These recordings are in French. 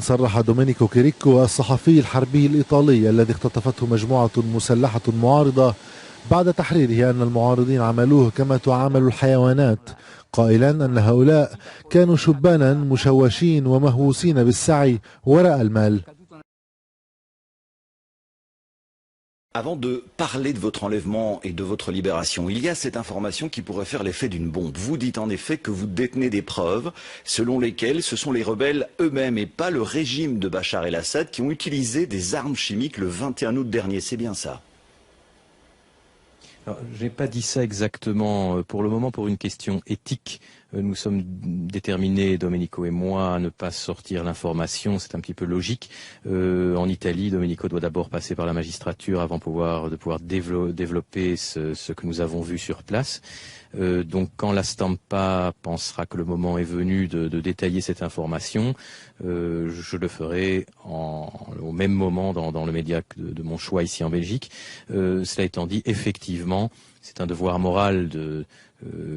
صرح دومينيكو كيريكو الصحفي الحربي الإيطالي الذي اختطفته مجموعة مسلحة معارضة بعد تحريره أن المعارضين عملوه كما تعامل الحيوانات، قائلا أن هؤلاء كانوا شبانا مشوشين ومهووسين بالسعي وراء المال. Avant de parler de votre enlèvement et de votre libération, il y a cette information qui pourrait faire l'effet d'une bombe. Vous dites en effet que vous détenez des preuves selon lesquelles ce sont les rebelles eux-mêmes et pas le régime de Bachar el-Assad qui ont utilisé des armes chimiques le 21 août dernier. C'est bien ça? Je n'ai pas dit ça exactement. Pour le moment, pour une question éthique, nous sommes déterminés, Domenico et moi, à ne pas sortir l'information. C'est un petit peu logique. En Italie, Domenico doit d'abord passer par la magistrature avant de pouvoir développer ce que nous avons vu sur place. Donc quand la Stampa pensera que le moment est venu de détailler cette information, je le ferai au même moment dans le média de mon choix ici en Belgique. Cela étant dit, effectivement, c'est un devoir moral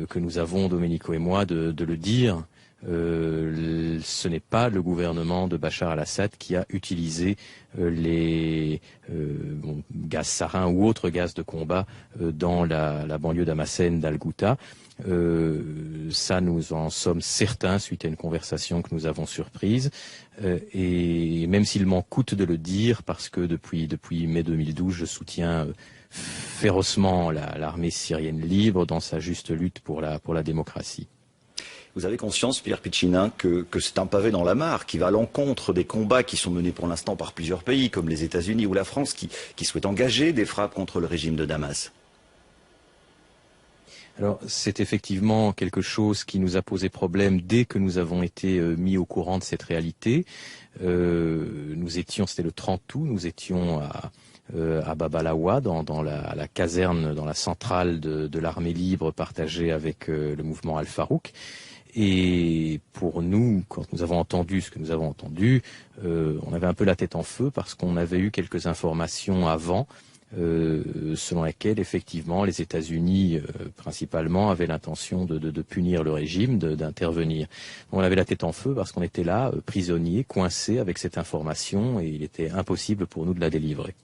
que nous avons, Domenico et moi, de le dire. Ce n'est pas le gouvernement de Bachar al-Assad qui a utilisé les gaz sarin ou autres gaz de combat dans la banlieue d'Hamassen d'Al-Ghouta. Ça, nous en sommes certains suite à une conversation que nous avons surprise. Et même s'il m'en coûte de le dire, parce que depuis mai 2012, je soutiens férocement l'armée syrienne libre dans sa juste lutte pour la démocratie. Vous avez conscience, Pierre Piccina, que c'est un pavé dans la mare qui va à l'encontre des combats qui sont menés pour l'instant par plusieurs pays, comme les États-Unis ou la France, qui souhaitent engager des frappes contre le régime de Damas? Alors, c'est effectivement quelque chose qui nous a posé problème dès que nous avons été mis au courant de cette réalité. C'était le 30 août, nous étions à Babalawa, à la caserne, dans la centrale de l'armée libre partagée avec le mouvement Al-Farouk. Et pour nous, quand nous avons entendu ce que nous avons entendu, on avait un peu la tête en feu parce qu'on avait eu quelques informations avant selon lesquelles effectivement les États-Unis principalement avaient l'intention de punir le régime, d'intervenir. On avait la tête en feu parce qu'on était là, prisonniers, coincés avec cette information et il était impossible pour nous de la délivrer.